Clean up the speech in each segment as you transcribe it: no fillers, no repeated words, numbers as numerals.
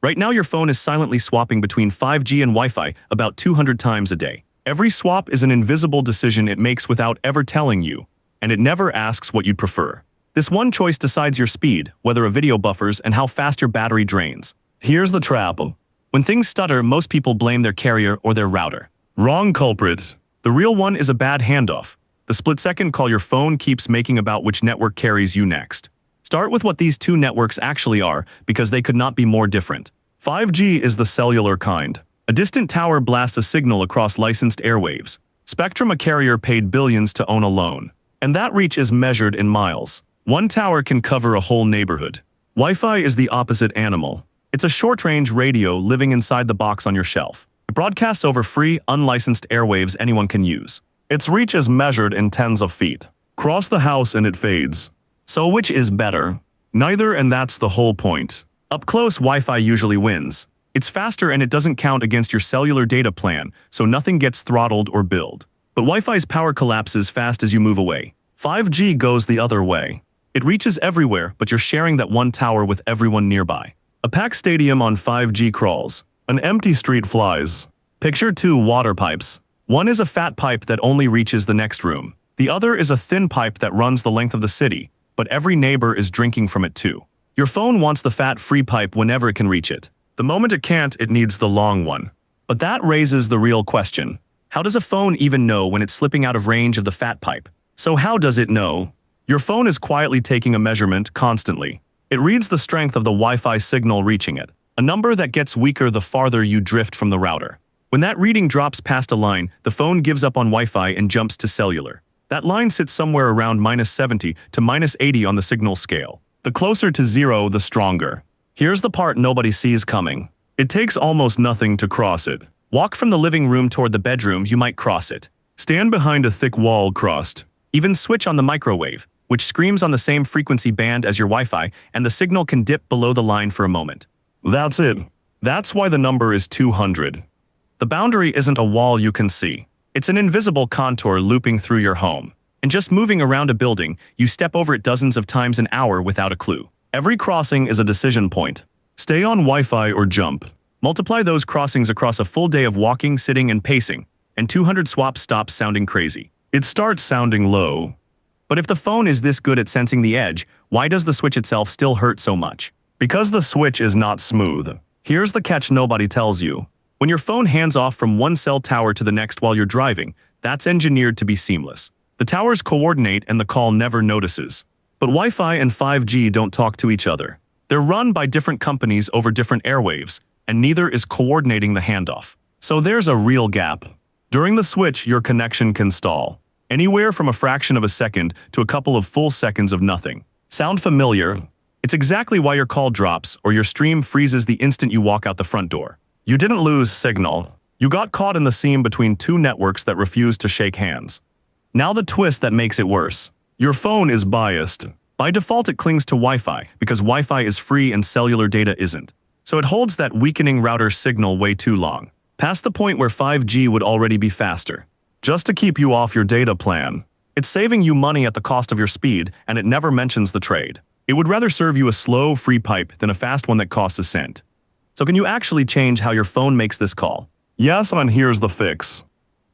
Right now your phone is silently swapping between 5G and Wi-Fi about 200 times a day. Every swap is an invisible decision it makes without ever telling you, and it never asks what you'd prefer. This one choice decides your speed, whether a video buffers, and how fast your battery drains. Here's the trap. When things stutter, most people blame their carrier or their router. Wrong culprit. The real one is a bad handoff. The split-second call your phone keeps making about which network carries you next. Start with what these two networks actually are, because they could not be more different. 5G is the cellular kind. A distant tower blasts a signal across licensed airwaves. Spectrum, a carrier paid billions to own alone. And that reach is measured in miles. One tower can cover a whole neighborhood. Wi-Fi is the opposite animal. It's a short-range radio living inside the box on your shelf. It broadcasts over free, unlicensed airwaves anyone can use. Its reach is measured in tens of feet. Cross the house and it fades. So which is better? Neither, and that's the whole point. Up close, Wi-Fi usually wins. It's faster and it doesn't count against your cellular data plan, so nothing gets throttled or billed. But Wi-Fi's power collapses fast as you move away. 5G goes the other way. It reaches everywhere, but you're sharing that one tower with everyone nearby. A packed stadium on 5G crawls. An empty street flies. Picture two water pipes. One is a fat pipe that only reaches the next room. The other is a thin pipe that runs the length of the city, but every neighbor is drinking from it too. Your phone wants the fat, free pipe whenever it can reach it. The moment it can't, it needs the long one. But that raises the real question. How does a phone even know when it's slipping out of range of the fat pipe? So how does it know? Your phone is quietly taking a measurement constantly. It reads the strength of the Wi-Fi signal reaching it, a number that gets weaker the farther you drift from the router. When that reading drops past a line, the phone gives up on Wi-Fi and jumps to cellular. That line sits somewhere around -70 to -80 on the signal scale. The closer to zero, the stronger. Here's the part nobody sees coming. It takes almost nothing to cross it. Walk from the living room toward the bedroom, you might cross it. Stand behind a thick wall, crossed. Even switch on the microwave, which screams on the same frequency band as your Wi-Fi, and the signal can dip below the line for a moment. That's it. That's why the number is 200. The boundary isn't a wall you can see. It's an invisible contour looping through your home. And just moving around a building, you step over it dozens of times an hour without a clue. Every crossing is a decision point. Stay on Wi-Fi or jump. Multiply those crossings across a full day of walking, sitting, and pacing, and 200 swaps stops sounding crazy. It starts sounding low. But if the phone is this good at sensing the edge, why does the switch itself still hurt so much? Because the switch is not smooth. Here's the catch nobody tells you. When your phone hands off from one cell tower to the next while you're driving, that's engineered to be seamless. The towers coordinate and the call never notices. But Wi-Fi and 5G don't talk to each other. They're run by different companies over different airwaves, and neither is coordinating the handoff. So there's a real gap. During the switch, your connection can stall. Anywhere from a fraction of a second to a couple of full seconds of nothing. Sound familiar? It's exactly why your call drops or your stream freezes the instant you walk out the front door. You didn't lose signal. You got caught in the seam between two networks that refuse to shake hands. Now the twist that makes it worse. Your phone is biased. By default, it clings to Wi-Fi because Wi-Fi is free and cellular data isn't. So it holds that weakening router signal way too long, past the point where 5G would already be faster. Just to keep you off your data plan. It's saving you money at the cost of your speed, and it never mentions the trade. It would rather serve you a slow, free pipe than a fast one that costs a cent. So can you actually change how your phone makes this call? Yes, and here's the fix.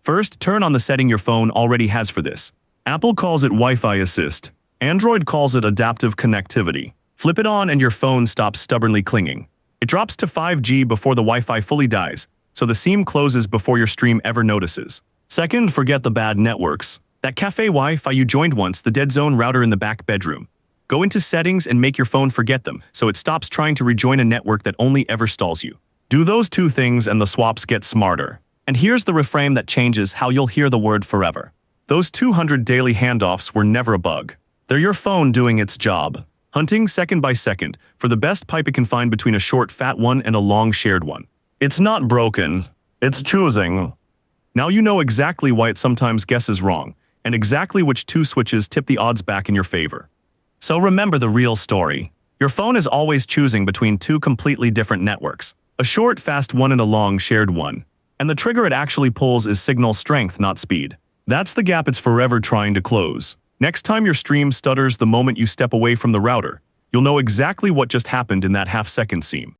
First, turn on the setting your phone already has for this. Apple calls it Wi-Fi Assist. Android calls it Adaptive Connectivity. Flip it on and your phone stops stubbornly clinging. It drops to 5G before the Wi-Fi fully dies, so the seam closes before your stream ever notices. Second, forget the bad networks. That cafe Wi-Fi you joined once, the dead zone router in the back bedroom. Go into settings and make your phone forget them, so it stops trying to rejoin a network that only ever stalls you. Do those two things and the swaps get smarter. And here's the reframe that changes how you'll hear the word forever. Those 200 daily handoffs were never a bug. They're your phone doing its job, hunting second by second for the best pipe it can find between a short, fat one and a long, shared one. It's not broken. It's choosing. Now you know exactly why it sometimes guesses wrong, and exactly which two switches tip the odds back in your favor. So remember the real story. Your phone is always choosing between two completely different networks, a short, fast one and a long, shared one. And the trigger it actually pulls is signal strength, not speed. That's the gap it's forever trying to close. Next time your stream stutters the moment you step away from the router, you'll know exactly what just happened in that half-second seam.